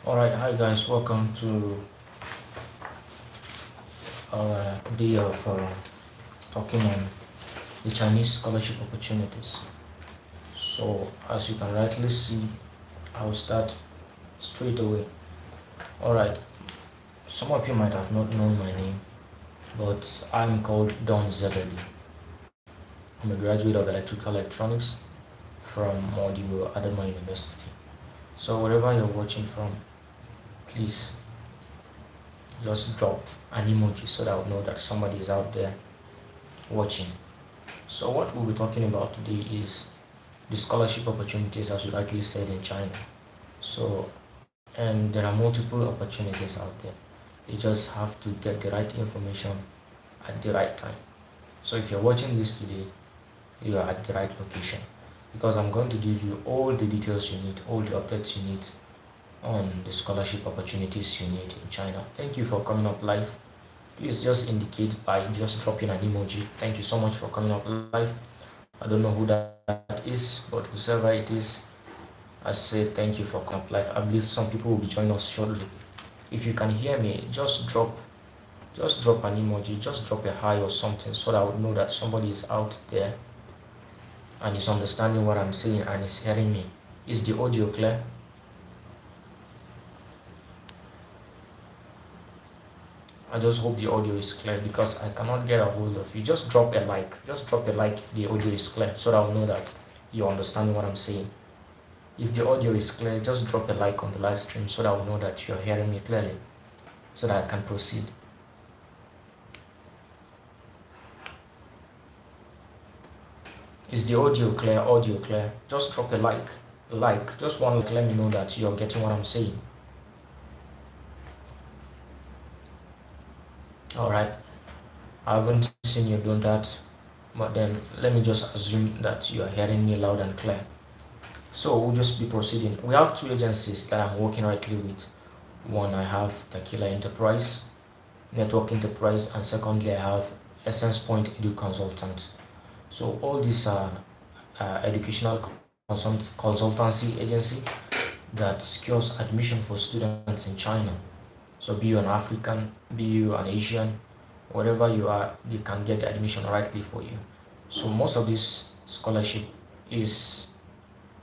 Alright, hi guys, welcome to our day of talking on the Chinese scholarship opportunities. So, as you can rightly see, I'll start straight away. Alright, some of you might have not known my name, but I'm called Dawn-Zee. I'm a graduate of electrical electronics from Modio Adama University. So, wherever you're watching from, please just drop an emoji so that I'll know that somebody is out there watching. So what we'll be talking about today is the scholarship opportunities, as you rightly said, in China. So, and there are multiple opportunities out there. You just have to get the right information at the right time. So if you're watching this today, you are at the right location, because I'm going to give you all the details you need, all the updates you need on the scholarship opportunities you need in China. Thank you for coming up live. Please just indicate by just dropping an emoji. Thank you so much for coming up live. I don't know who that is, but whoever it is, I say thank you for coming up live. I believe some people will be joining us shortly. If you can hear me, just drop an emoji, just drop a hi or something so that I would know that somebody is out there and is understanding what I'm saying and is hearing me. Is the audio clear? I just hope the audio is clear because I cannot get a hold of you. Just drop a like. Just drop a like if the audio is clear so that I'll know that you understand what I'm saying. If the audio is clear, just drop a like on the live stream so that I'll know that you're hearing me clearly so that I can proceed. Is the audio clear? Audio clear? Just drop a like. Like, just one like, let me know that you're getting what I'm saying. Alright, I haven't seen you do that, but then let me just assume that you are hearing me loud and clear. So we'll just be proceeding. We have two agencies that I'm working rightly with. One, I have Tequila Enterprise, Network Enterprise, and secondly, I have Essence Point Edu Consultant. So all these are educational consultancy agency that secures admission for students in China. So be you an African, be you an Asian, whatever you are, they can get the admission rightly for you. So most of this scholarship is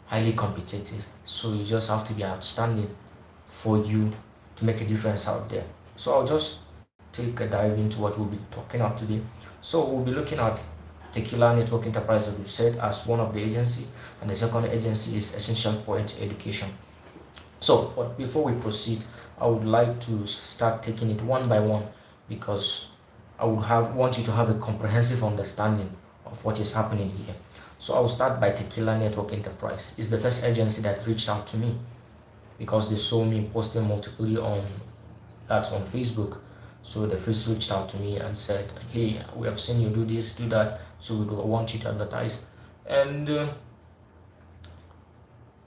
highly competitive. So you just have to be outstanding for you to make a difference out there. So I'll just take a dive into what we'll be talking about today. So we'll be looking at Tequila Network Enterprise, as we said, as one of the agency, and the second agency is Essential Point Education. So, but before we proceed, I would like to start taking it one by one because I would want you to have a comprehensive understanding of what is happening here. So I'll start by Tequila Network Enterprise. It's the first agency that reached out to me because they saw me posting multiply on Facebook. So they first reached out to me and said, "Hey, we have seen you do this, do that, so we want you to advertise." And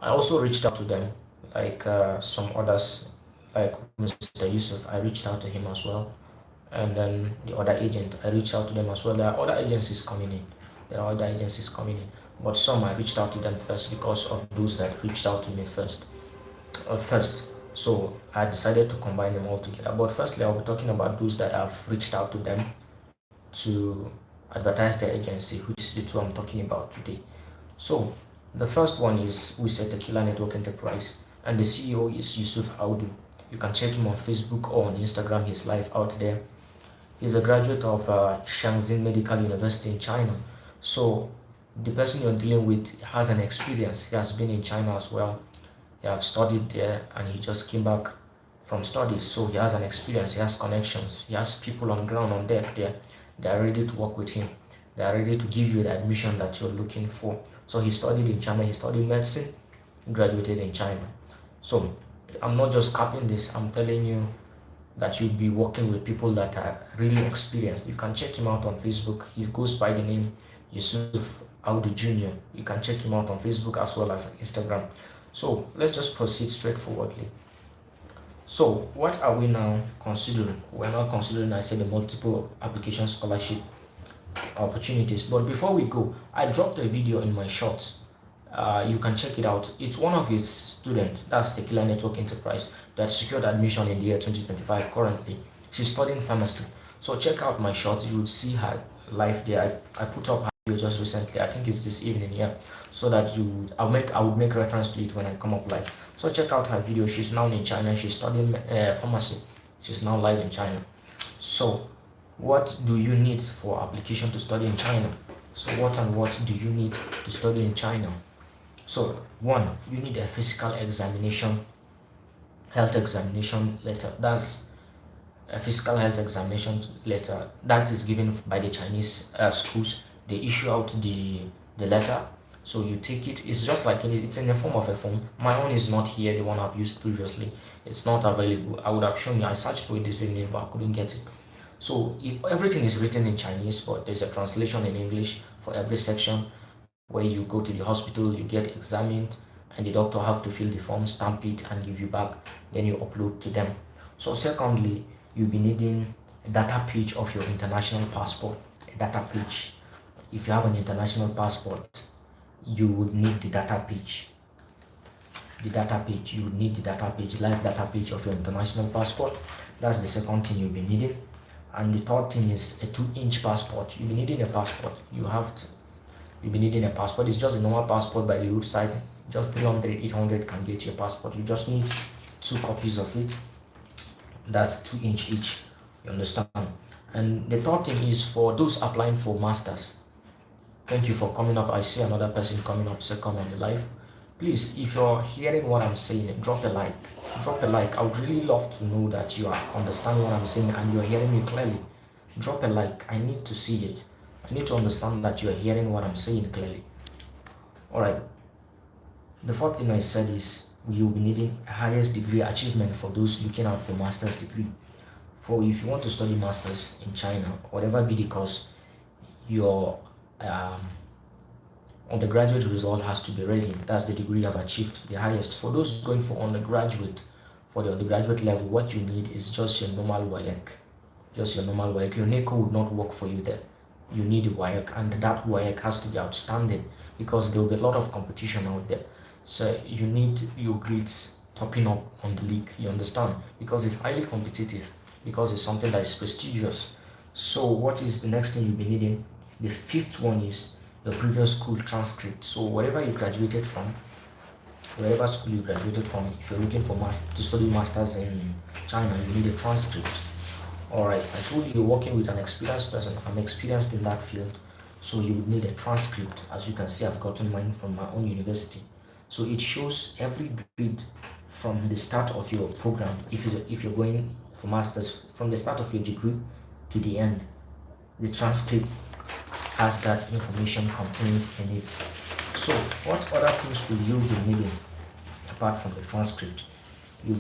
I also reached out to them, like some others, like Mr. Yusuf. I reached out to him as well, and then the other agent, I reached out to them as well. There are other agencies coming in. But some I reached out to them first because of those that reached out to me first. So I decided to combine them all together. But firstly, I'll be talking about those that have reached out to them to advertise their agency, which is the two I'm talking about today. So the first one is we said Tequila Network Enterprise, and the CEO is Yusuf Audu. You can check him on Facebook or on Instagram. He's live out there. He's a graduate of Shanxi Medical University in China. So the person you're dealing with has an experience. He has been in China as well. He has studied there and he just came back from studies. So he has an experience, he has connections, he has people on ground on deck there. They are ready to work with him. They are ready to give you the admission that you're looking for. So he studied in China, he studied medicine, graduated in China. So I'm not just capping this, I'm telling you that you'll be working with people that are really experienced. You can check him out on Facebook. He goes by the name Yusuf Audu Jr. You can check him out on Facebook as well as Instagram. So let's just proceed straightforwardly. So what are we now considering? We're now considering, I said, the multiple application scholarship opportunities. But before we go, I dropped a video in my shorts You can check it out. It's one of its students, that's Tequila Network Enterprise, that secured admission in the year 2025 currently. She's studying pharmacy. So check out my short, you would see her life there. I put up her video just recently, I think it's this evening here, so that I would make reference to it when I come up live. So check out her video. She's now in China, she's studying pharmacy. She's now live in China. So what do you need for application to study in China? So what do you need to study in China? So one, you need a physical examination, health examination letter. That's a physical health examination letter that is given by the Chinese schools. They issue out the letter. So you take it. It's just like it's in the form of a form. My own is not here. The one I've used previously, it's not available. I would have shown you. I searched for it this evening, but I couldn't get it. So everything is written in Chinese, but there's a translation in English for every section. Where you go to the hospital, you get examined, and the doctor have to fill the form, stamp it, and give you back. Then you upload to them. So secondly, you'll be needing a data page of your international passport. A data page. If you have an international passport, you would need the data page. The data page. You would need the data page, live data page of your international passport. That's the second thing you'll be needing. And the third thing is a 2-inch passport. You'll be needing a passport. You'll be needing a passport. It's just a normal passport by the roadside. Just 300, 800 can get your passport. You just need 2 copies of it. That's 2-inch each. You understand? And the third thing is for those applying for masters. Thank you for coming up. I see another person coming up second on the live. Please, if you're hearing what I'm saying, drop a like. Drop a like. I would really love to know that you are understanding what I'm saying and you're hearing me clearly. Drop a like. I need to see it. I need to understand that you are hearing what I'm saying clearly. Alright. The fourth thing I said is you'll be needing highest degree achievement for those looking out for master's degree. For if you want to study masters in China, whatever be the course, your undergraduate result has to be ready. That's the degree you have achieved, the highest. For those going for undergraduate, for the undergraduate level, what you need is just your normal WAEC. Just your normal WAEC. Your NECO would not work for you there. You need a WAEC, and that WAEC has to be outstanding because there will be a lot of competition out there. So you need your grades topping up on the league, you understand? Because it's highly competitive, because it's something that is prestigious. So what is the next thing you'll be needing? The fifth one is your previous school transcript. So wherever you graduated from, wherever school you graduated from, if you're looking for to study masters in China, you need a transcript. Alright, I told you you're working with an experienced person. I'm experienced in that field. So you would need a transcript. As you can see, I've gotten mine from my own university. So it shows every bit from the start of your program. If you're going for masters, from the start of your degree to the end, the transcript has that information contained in it. So what other things will you be needing apart from the transcript? You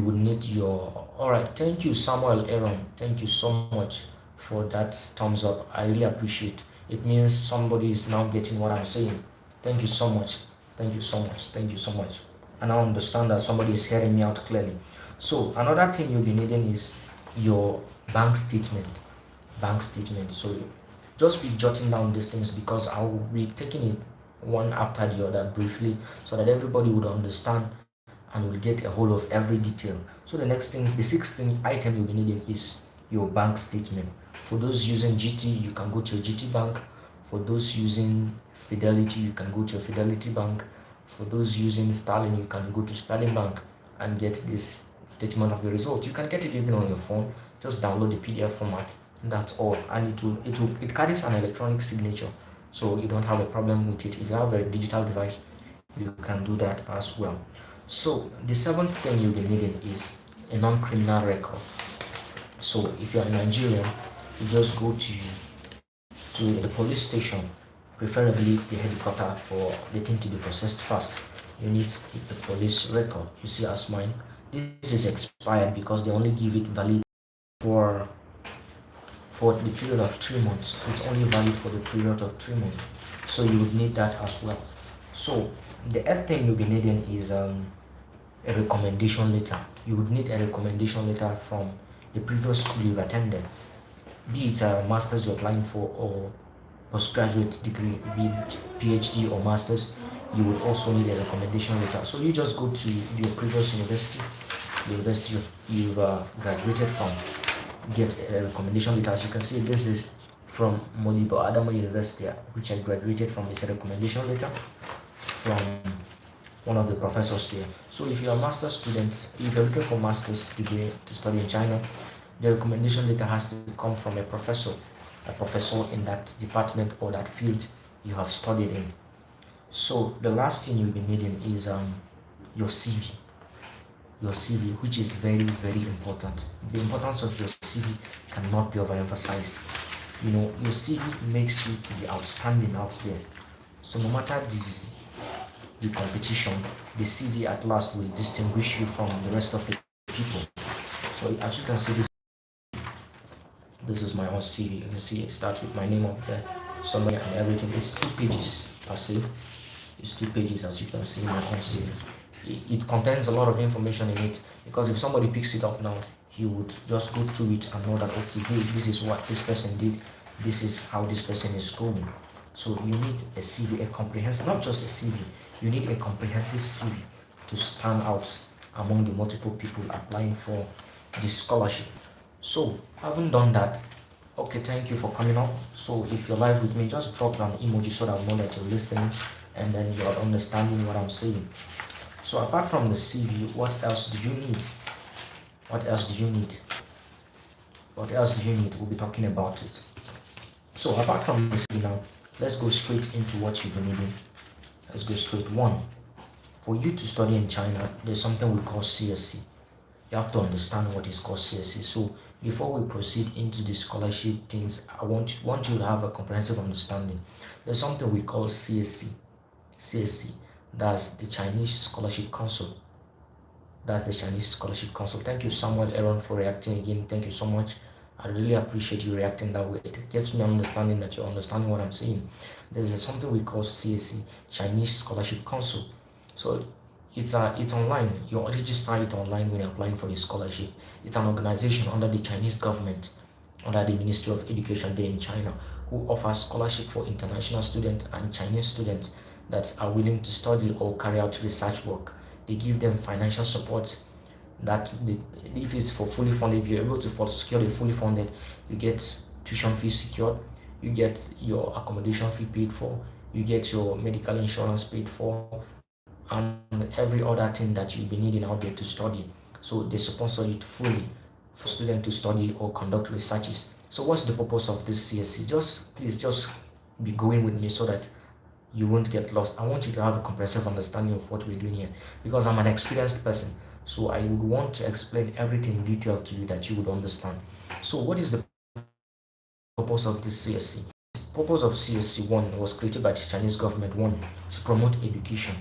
will need your, all right, thank you Samuel Aaron, thank you so much for that thumbs up. I really appreciate it. Means somebody is now getting what I'm saying. Thank you so much. Thank you so much. Thank you so much. And I understand that somebody is hearing me out clearly. So another thing you'll be needing is your bank statement. Bank statement. So just be jotting down these things because I will be taking it one after the other briefly so that everybody would understand and will get a hold of every detail. So the next thing, the sixth item you'll be needing is your bank statement. For those using GT, you can go to your GT bank. For those using Fidelity, you can go to your Fidelity bank. For those using Sterling, you can go to Sterling bank and get this statement of your result. You can get it even on your phone. Just download the PDF format. That's all, and it carries an electronic signature, so you don't have a problem with it. If you have a digital device, you can do that as well. So the seventh thing you'll be needing is a non-criminal record. So if you're a Nigerian, you just go to the police station, preferably the headquarters, for the thing to be processed fast. You need a police record. You see, as mine, this is expired because they only give it valid for the period of 3 months. It's only valid for the period of 3 months, so you would need that as well. So the eighth thing you'll be needing is a recommendation letter. You would need a recommendation letter from the previous school you've attended, be it a master's you're applying for or postgraduate degree, be it PhD or masters, you would also need a recommendation letter. So you just go to your previous university, the university you've graduated from, get a recommendation letter. As you can see, this is from Modibo Adama University, which I graduated from. It's a recommendation letter from one of the professors there. So if you're a master's student, if you're looking for master's degree to study in China, the recommendation letter has to come from a professor in that department or that field you have studied in. So the last thing you'll be needing is your CV. Your CV, which is very, very important. The importance of your CV cannot be overemphasized. Your CV makes you to be outstanding out there. So no matter the competition, the CV at last will distinguish you from the rest of the people. So as you can see, this is my own CV. You can see it starts with my name up there, summary and everything. It's 2 pages per se. It's 2 pages, as you can see in my own CV. It contains a lot of information in it, because if somebody picks it up now, he would just go through it and know that, okay, hey, this is what this person did, this is how this person is going. So you need a CV, a comprehensive, not just a CV, you need a comprehensive CV to stand out among the multiple people applying for this scholarship. So having done that, okay, thank you for coming up. So if you're live with me, just drop an emoji so that I know that you're listening and then you're understanding what I'm saying. So apart from the CV, what else do you need? What else do you need? What else do you need? We'll be talking about it. So apart from the CV now, let's go straight into what you'll be needing. Let's go straight. One, for you to study in China, there's something we call CSC. You have to understand what is called CSC. So before we proceed into the scholarship things, I want you to have a comprehensive understanding. There's something we call CSC. CSC, that's the Chinese Scholarship Council. That's the Chinese Scholarship Council. Thank you, Samuel Aaron, for reacting again. Thank you so much. I really appreciate you reacting that way. It gives me understanding that you're understanding what I'm saying. There's something we call CSC, Chinese Scholarship Council. So it's online. You register it online when you're applying for the scholarship. It's an organization under the Chinese government, under the Ministry of Education there in China, who offers scholarship for international students and Chinese students that are willing to study or carry out research work. They give them financial support that if it's for fully funded, if you're able to secure the fully funded, you get tuition fees secured, you get your accommodation fee paid for, you get your medical insurance paid for, and every other thing that you'll be needing out there to study. So they sponsor it fully for students to study or conduct researches. So what's the purpose of this CSC? Please just be going with me so that you won't get lost. I want you to have a comprehensive understanding of what we're doing here, because I'm an experienced person. So I would want to explain everything in detail to you that you would understand. So what is the purpose of this CSC? The purpose of CSC 1 was created by the Chinese government, one, to promote education,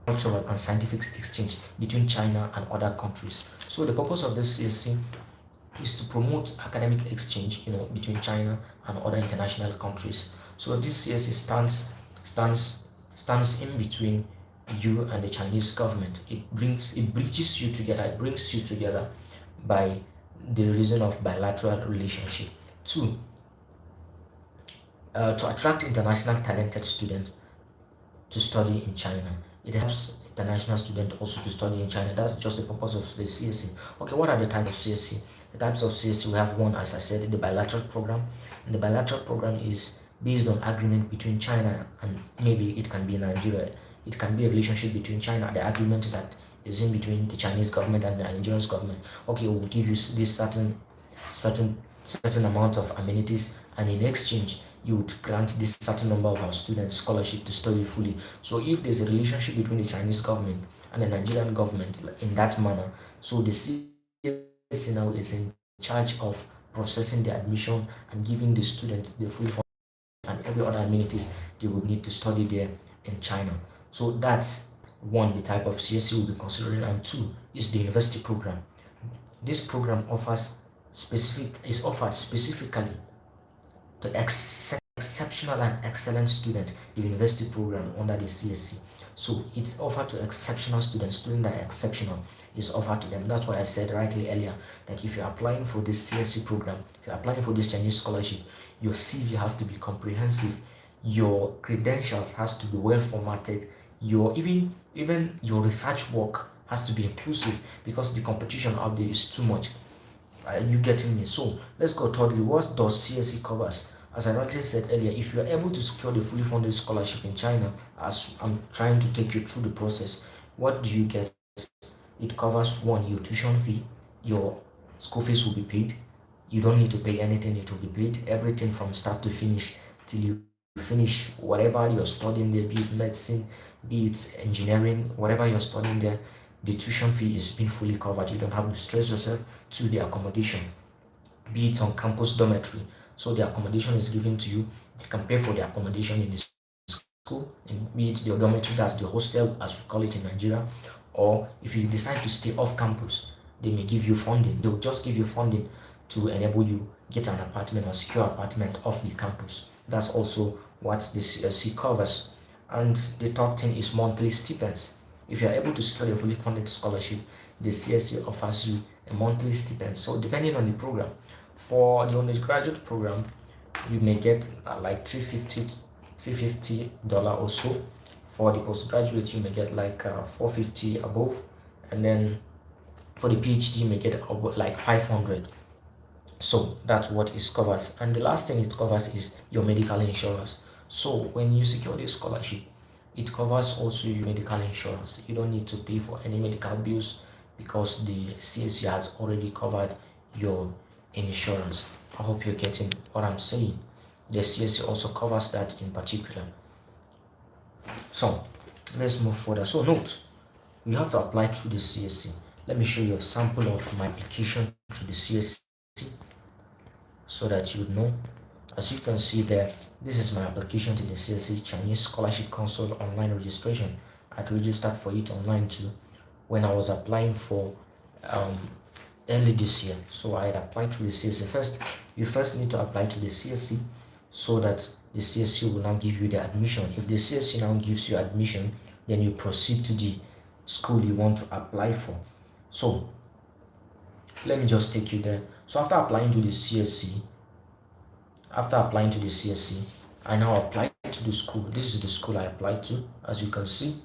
cultural and scientific exchange between China and other countries. So the purpose of this CSC is to promote academic exchange, between China and other international countries. So this CSC stands in between you and the Chinese government. It bridges you together. It brings you together by the reason of bilateral relationship. Two, to attract international talented students to study in China. It helps international students also to study in China. That's just the purpose of the CSC. Okay, what are the types of CSC? The types of CSC, we have one, as I said, the bilateral program. And the bilateral program is based on agreement between China and maybe it can be Nigeria. It can be a relationship between China, the agreement that is in between the Chinese government and the Nigerian government. Okay, we'll give you this certain amount of amenities, and in exchange you would grant this certain number of our students scholarship to study fully. So if there's a relationship between the Chinese government and the Nigerian government in that manner, so the CSC now is in charge of processing the admission and giving the students the full fund and every other amenities they would need to study there in China. So that's one, the type of CSC we'll be considering, and two is the university program. This program is offered specifically to exceptional and excellent students, the university program under the CSC. So it's offered to exceptional students that are exceptional is offered to them. That's why I said rightly earlier that if you're applying for this CSC program, if you're applying for this Chinese scholarship, your CV have to be comprehensive, your credentials has to be well formatted, your even your research work has to be inclusive because the competition out there is too much. Are you getting me? So let's go thirdly. What does CSE covers? As I rightly said earlier, if you are able to secure the fully funded scholarship in China, as I'm trying to take you through the process, what do you get? It covers one, your tuition fee, your school fees will be paid. You don't need to pay anything, it will be paid. Everything from start to finish till you finish whatever you're studying there, be it medicine, be it engineering, whatever you're studying there, the tuition fee is being fully covered. You don't have to stress yourself to the accommodation, be it on campus dormitory. So the accommodation is given to you. You can pay for the accommodation in the school, and be it the dormitory, that's the hostel as we call it in Nigeria, or if you decide to stay off campus, they may give you funding. They will just give you funding to enable you get an apartment or secure apartment off the campus. That's also what this C covers. And the third thing is monthly stipends. If you are able to secure a fully funded scholarship, the CSC offers you a monthly stipend. So depending on the program, for the undergraduate program, you may get like 350 dollar or so. For the postgraduate, you may get like 450 above, and then for the PhD, you may get about like 500. So that's what it covers. And the last thing it covers is your medical insurance. So when you secure this scholarship, it covers also your medical insurance. You don't need to pay for any medical bills because the CSC has already covered your insurance. I hope you're getting what I'm saying. The CSC also covers that in particular. So let's move further. So note, you have to apply through the CSC. Let me show you a sample of my application through the CSC so that you know. As you can see there, this is my application to the CSC Chinese Scholarship Council online registration. I registered for it online too when I was applying for um, early this year. So I had applied to the CSC first. You first need to apply to the CSC so that the CSC will now give you the admission. If the CSC now gives you admission, then you proceed to the school you want to apply for. So let me just take you there. So after applying to the CSC, I now applied to the school. This is the school I applied to. As you can see,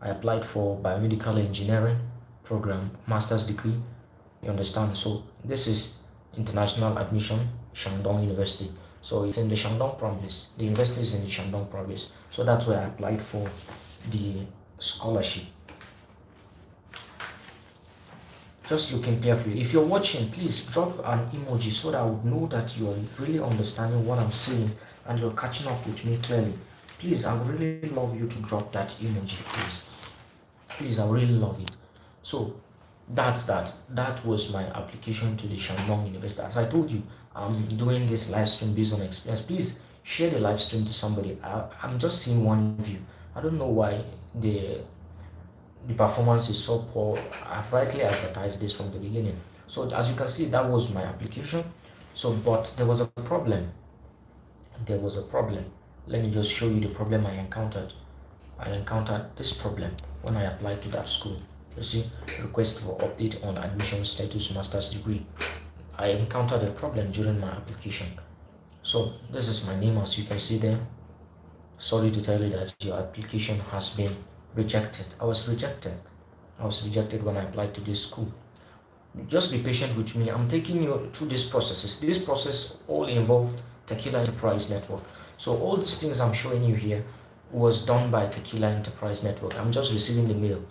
I applied for biomedical engineering program, master's degree. You understand? So this is international admission, Shandong University. So it's in the Shandong province. The university is in the Shandong province. So that's where I applied for the scholarship. Just looking carefully. If you're watching, please drop an emoji so that I would know that you're really understanding what I'm saying and you're catching up with me clearly. Please, I would really love you to drop that emoji, please. Please, I would really love it. So that's that. That was my application to the Shandong University. As I told you, I'm doing this live stream based on experience. Please share the live stream to somebody. I'm just seeing one view. I don't know why the performance is so poor. I've rightly advertised this from the beginning. So as you can see, that was my application. So but there was a problem. Let me just show you the problem I encountered. I encountered this problem when I applied to that school. You see, request for update on admission status master's degree. I encountered a problem during my application. So this is my name, as you can see there. Sorry to tell you that your application has been rejected. I was rejected when I applied to this school. Just be patient with me. I'm taking you through these processes. This process all involved Tequila Enterprise Network. So all these things I'm showing you here was done by Tequila Enterprise Network. I'm just receiving the mail.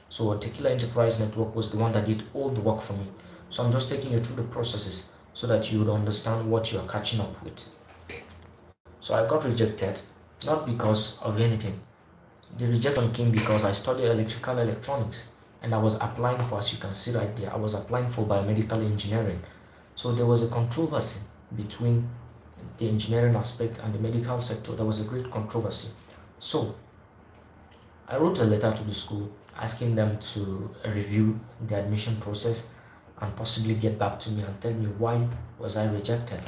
So Tequila Enterprise Network was the one that did all the work for me. So I'm just taking you through the processes so that you would understand what you're catching up with. So I got rejected, not because of anything. The rejection came because I studied electrical electronics and I was applying for, as you can see right there, I was applying for biomedical engineering. So there was a controversy between the engineering aspect and the medical sector. There was a great controversy. So I wrote a letter to the school asking them to review the admission process and possibly get back to me and tell me why was I rejected.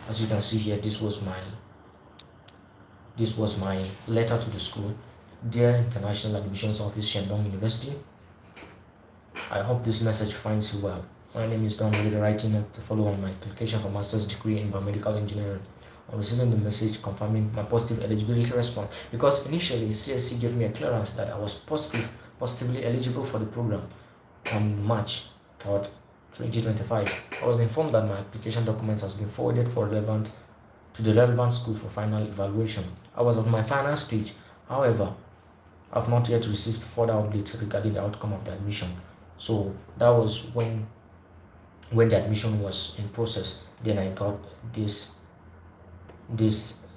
As you can see here, this was my letter to the school. Dear International Admissions Office, Shandong University, I hope this message finds you well. My name is Dawn-Zee, writing up to follow on my application for master's degree in biomedical engineering. I'm receiving the message confirming my positive eligibility response because initially CSC gave me a clearance that I was positively eligible for the program on March 3rd, 2025. I was informed that my application documents has been forwarded to the relevant school for final evaluation. I was at my final stage. However, I've not yet received further updates regarding the outcome of the admission. So that was when the admission was in process. Then I got this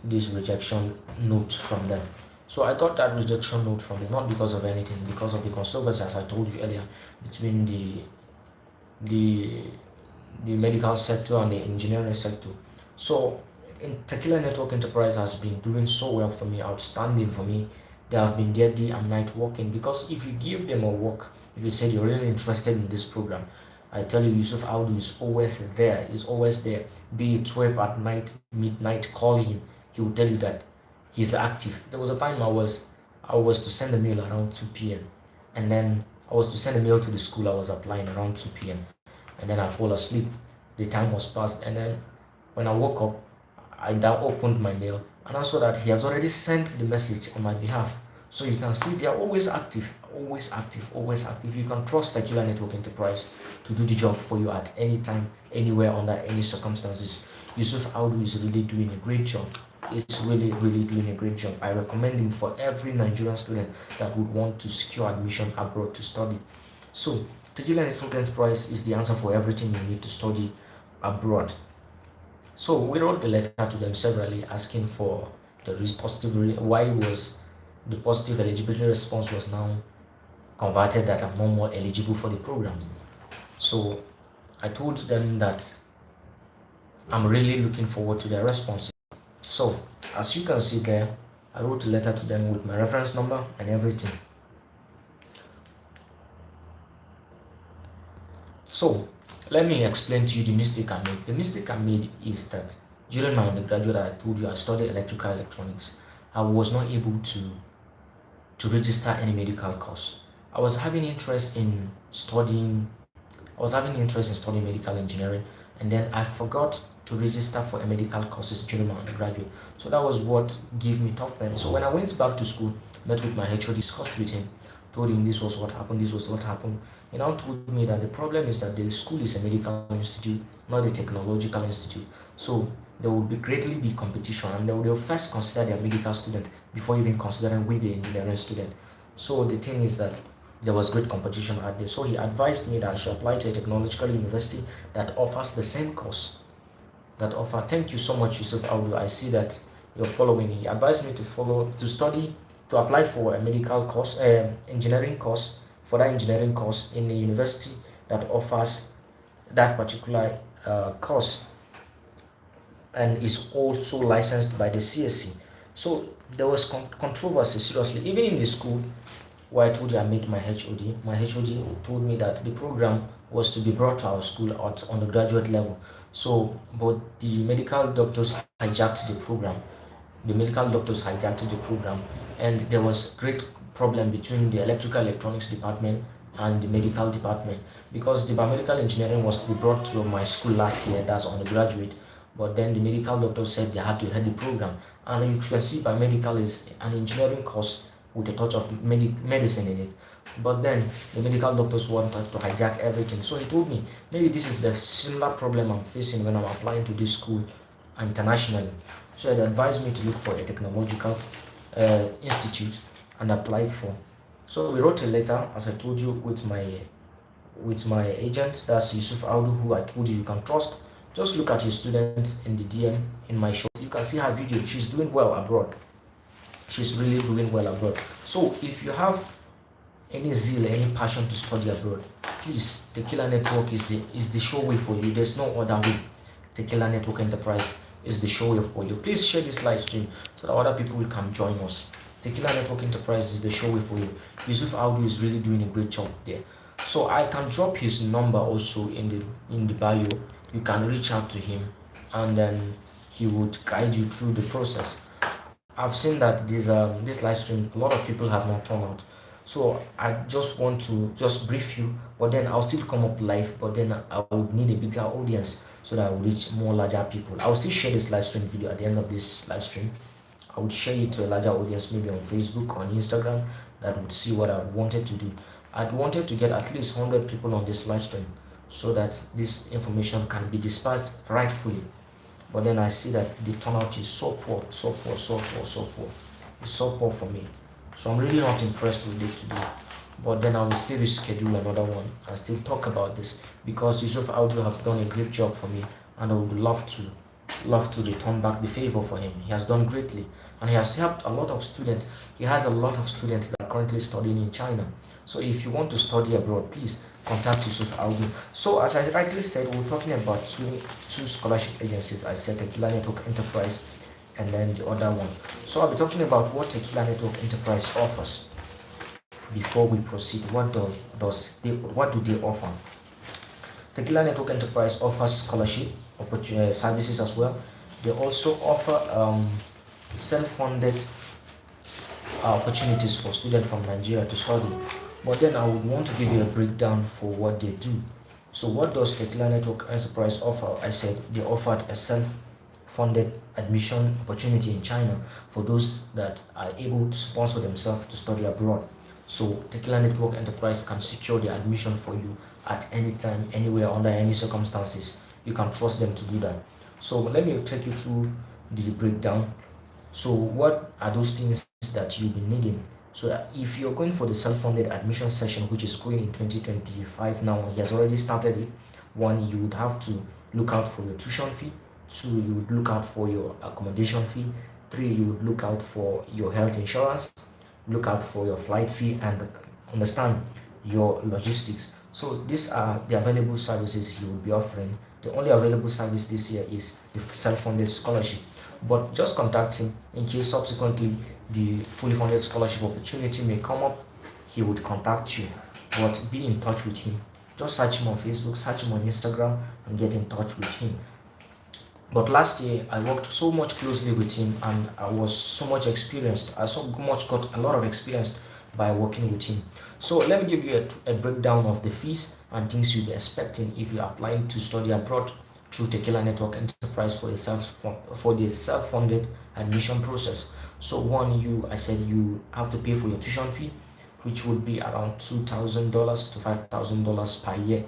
rejection note from them. So I got that rejection note from them not because of anything, because of the controversy, as I told you earlier, between the the medical sector and the engineering sector. So in Tequila Network Enterprise has been doing so well for me, outstanding for me. They have been there day and night working because if you give them a work, if you said you're really interested in this program, I tell you, Yusuf Audu is always there. He's always there. Be it 12 at night, midnight, call him. He will tell you that he's active. There was a time I was to send a mail around 2 p.m. and then I was to send a mail to the school I was applying around 2 p.m. and then I fall asleep. The time was passed, and then when I woke up, I now opened my mail and I saw that he has already sent the message on my behalf. So you can see they are always active, always active, always active. You can trust Tequila Network Enterprise to do the job for you at any time, anywhere, under any circumstances. Yusuf Audu is really doing a great job. It's really, really doing a great job. I recommend him for every Nigerian student that would want to secure admission abroad to study. So, Tequila Network Enterprise is the answer for everything you need to study abroad. So we wrote the letter to them severally asking for the why was the positive eligibility response was now converted that I'm no more eligible for the program. So I told them that I'm really looking forward to their response. So as you can see there, I wrote a letter to them with my reference number and everything. So let me explain to you the mistake I made. The mistake I made is that during my undergraduate, I told you I studied electrical electronics. I was not able to register any medical course. I was having interest in studying I was having interest in studying medical engineering, and then I forgot to register for a medical courses during my undergraduate. So that was what gave me tough time. So when I went back to school, met with my HOD, discussed with him, told him this was what happened, this was what happened. He now told me that the problem is that the school is a medical institute, not a technological institute. So there will greatly be competition, and they'll first consider their medical student before even considering we the engineering student. So the thing is that there was great competition out there. So he advised me that I should apply to a technological university that offers the same course. Thank you so much, Yusuf Audu. I see that you're following. He advised me to apply for a medical course, engineering course, for that engineering course in a university that offers that particular course and is also licensed by the CSC. So there was controversy, seriously, even in the school where I told you I met my HOD. My HOD told me that the program was to be brought to our school at undergraduate level. So, but the medical doctors hijacked the program. The medical doctors hijacked the program, and there was great problem between the electrical electronics department and the medical department because the biomedical engineering was to be brought to my school last year, that's undergraduate, but then the medical doctors said they had to head the program. And you can see biomedical is an engineering course with a touch of medicine in it. But then the medical doctors wanted to hijack everything. So he told me maybe this is the similar problem I'm facing when I'm applying to this school internationally. So he advised me to look for a technological institute and applied for. So we wrote a letter, as I told you, with my agent, that's Yusuf Audu, who I told you can trust. Just look at his students in the DM in my show. You can see her video. She's doing well abroad. She's really doing well abroad. So if you have any zeal, any passion to study abroad, please, Tequila Network is the show way for you. There's no other way. Tequila Network Enterprise is the show way for you. Please share this live stream so that other people can join us. Tequila Network Enterprise is the show way for you. Yusuf Audu is really doing a great job there. So I can drop his number also in the bio. You can reach out to him, and then he would guide you through the process. I've seen that this live stream, a lot of people have not turned out. So I just want to just brief you, but then I'll still come up live, but then I would need a bigger audience so that I will reach more larger people. I'll still share this live stream video at the end of this live stream. I would share it to a larger audience, maybe on Facebook, on Instagram, that would see what I wanted to do. I'd wanted to get at least 100 people on this live stream so that this information can be dispersed rightfully. But then I see that the turnout is so poor, so poor, so poor, so poor. It's so poor for me. So I'm really not impressed with it today. But then I will still reschedule another one and still talk about this because Yusuf Audio has done a great job for me, and I would love to return back the favor for him. He has done greatly, and he has helped a lot of students. He has a lot of students that are currently studying in China. So if you want to study abroad, please contact Yusuf Audu. So as I rightly said, we're talking about two scholarship agencies. I said Tequila Network Enterprise and then the other one. So I'll be talking about what Tequila Network Enterprise offers. Before we proceed, what do they offer? Tequila Network Enterprise offers scholarship services as well. They also offer self-funded opportunities for students from Nigeria to study. But then I would want to give you a breakdown for what they do. So what does Tequila Network Enterprise offer? I said they offered a self-funded admission opportunity in China for those that are able to sponsor themselves to study abroad. So Tequila Network Enterprise can secure the admission for you at any time, anywhere, under any circumstances. You can trust them to do that. So let me take you through the breakdown. So what are those things that you'll be needing? So if you're going for the self-funded admission session, which is going in 2025 now, he has already started it. One, you would have to look out for your tuition fee. Two, you would look out for your accommodation fee. Three, you would look out for your health insurance, look out for your flight fee, and understand your logistics. So these are the available services you will be offering. The only available service this year is the self-funded scholarship, but just contact him in case subsequently the fully funded scholarship opportunity may come up. He would contact you, but be in touch with him. Just search him on Facebook, search him on Instagram, and get in touch with him. But last year I worked so much closely with him, and I was so much experienced. I so much got a lot of experience by working with him. So let me give you a breakdown of the fees and things you'll be expecting if you're applying to study abroad through Tequila Network Enterprise for the self-funded admission process. So one, I said you have to pay for your tuition fee, which would be around $2,000 to $5,000 per year,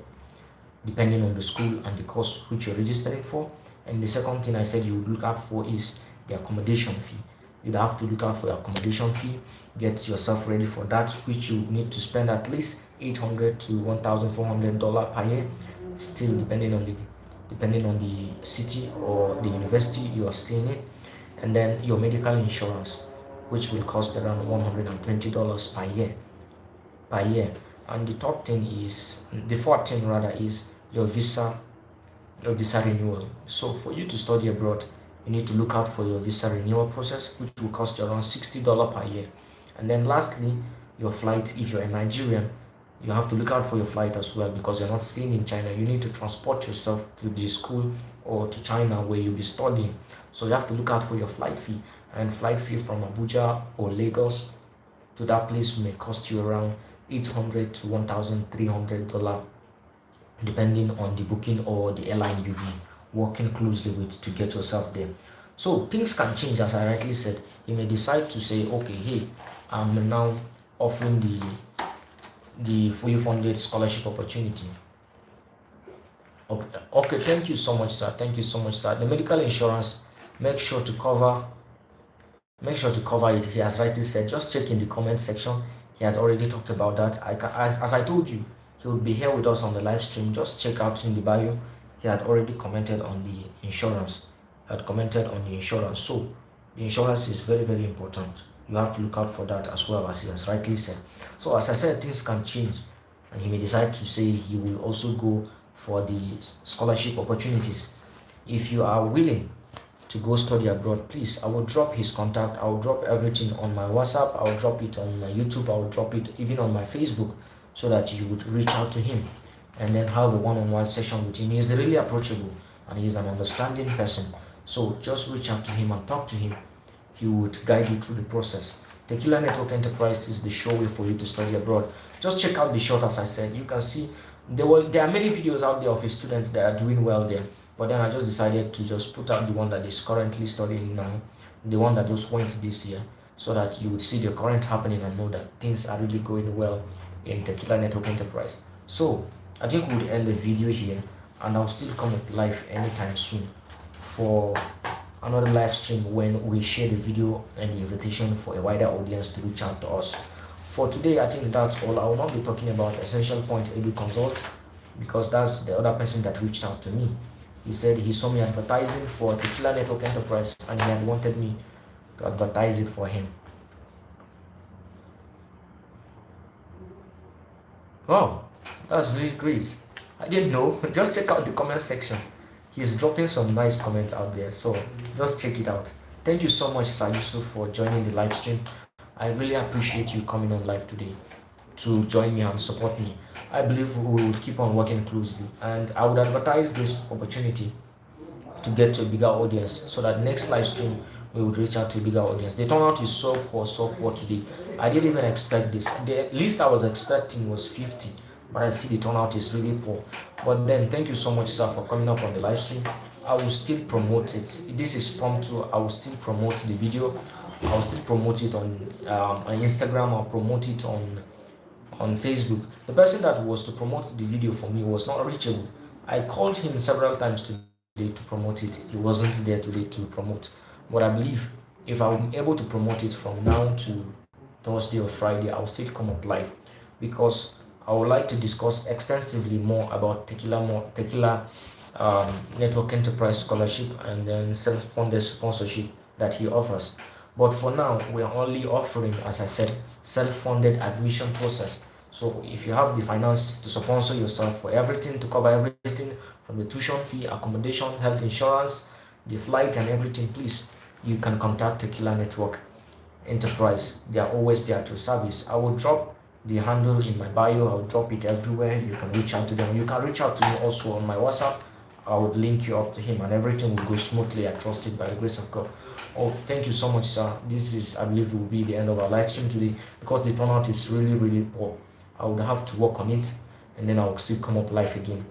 depending on the school and the course which you're registering for. And the second thing I said you would look out for is the accommodation fee. You'd have to look out for your accommodation fee, get yourself ready for that, which you need to spend at least $800 to $1,400 per year, still depending on the city or the university you are staying in. And then your medical insurance, which will cost around $120 per year. And the fourth thing rather is your visa renewal. So for you to study abroad, you need to look out for your visa renewal process, which will cost you around $60 per year. And then lastly, your flight. If you're a Nigerian, you have to look out for your flight as well, because you're not staying in China. You need to transport yourself to the school or to China where you'll be studying. So you have to look out for your flight fee. And flight fee from Abuja or Lagos to that place may cost you around $800 to $1,300, depending on the booking or the airline you'll be working closely with to get yourself there. So things can change, as I rightly said. You may decide to say, okay, hey, I'm now offering the fully funded scholarship opportunity. Okay, thank you so much, sir. Thank you so much, sir. The medical insurance, make sure to cover it. He has rightly said. Just check in the comment section. He has already talked about that. As I told you, he would be here with us on the live stream. Just check out in the bio. He had already commented on the insurance. So the insurance is very, very important. You have to look out for that as well, as he has rightly said. So as I said, things can change, and he may decide to say he will also go for the scholarship opportunities. If you are willing to go study abroad, please, I will drop his contact. I will drop everything on my WhatsApp. I will drop it on my YouTube. I will drop it even on my Facebook, so that you would reach out to him and then have a one-on-one session with him. He is really approachable and he is an understanding person. So just reach out to him and talk to him. he would guide you through the process. Tequila Network Enterprise is the sure way for you to study abroad. Just check out the short, as I said. You can see there are many videos out there of his students that are doing well there. But then I just decided to just put out the one that is currently studying now, the one that just went this year, so that you would see the current happening and know that things are really going well in Tequila Network Enterprise. So I think we'll end the video here, and I'll still come up live anytime soon for another live stream when we share the video and the invitation for a wider audience to reach out to us. For today, I think that's all. I will not be talking about Essential Point Edu Consult because that's the other person that reached out to me. He said he saw me advertising for Tequila Network Enterprise and he had wanted me to advertise it for him. Wow, that's really great. I didn't know. Just check out the comment section. He's dropping some nice comments out there, so just check it out. Thank you so much, Sir Yusuf, for joining the live stream. I really appreciate you coming on live today to join me and support me. I believe we will keep on working closely, and I would advertise this opportunity to get to a bigger audience so that next live stream we would reach out to a bigger audience. The turnout is so poor today. I didn't even expect this. The least I was expecting was 50, but I see the turnout is really poor. But then thank you so much, sir, for coming up on the live stream. I will still promote it. This is promptu. I will still promote the video. I will still promote it on Instagram. I'll promote it on Facebook. The person that was to promote the video for me was not reachable. I called him several times today to promote it. He wasn't there today to promote. But I believe if I'm able to promote it from now to Thursday or Friday, I'll still come up live because I would like to discuss extensively more about Tequila Network Enterprise Scholarship and then self-funded sponsorship that he offers. But for now, we are only offering, as I said, self-funded admission process. So if you have the finance to sponsor yourself for everything, to cover everything from the tuition fee, accommodation, health insurance, the flight and everything, please, you can contact Tequila Network Enterprise. They are always there to service. I will drop the handle in my bio. I'll drop it everywhere. You can reach out to them. You can reach out to me also on my WhatsApp. I would link you up to him and everything will go smoothly. I trust it by the grace of God. Oh, thank you so much, sir. This is, I believe, will be the end of our live stream today because the turnout is really poor. I would have to work on it and then I'll still come up live again.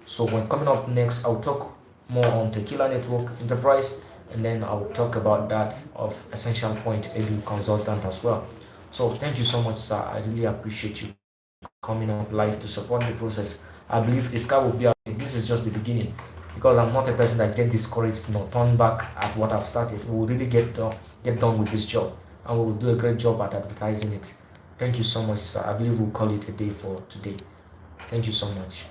So when coming up next, I'll talk more on Tequila Network Enterprise and then I'll talk about that of Essential Point Edu Consultant as well. So thank you so much, sir. I really appreciate you coming up live to support the process. I believe the sky will be out. This is just the beginning because I'm not a person that get discouraged, turn back at what I've started. We will really get done with this job and we will do a great job at advertising it. Thank you so much, sir. I believe we'll call it a day for today. Thank you so much.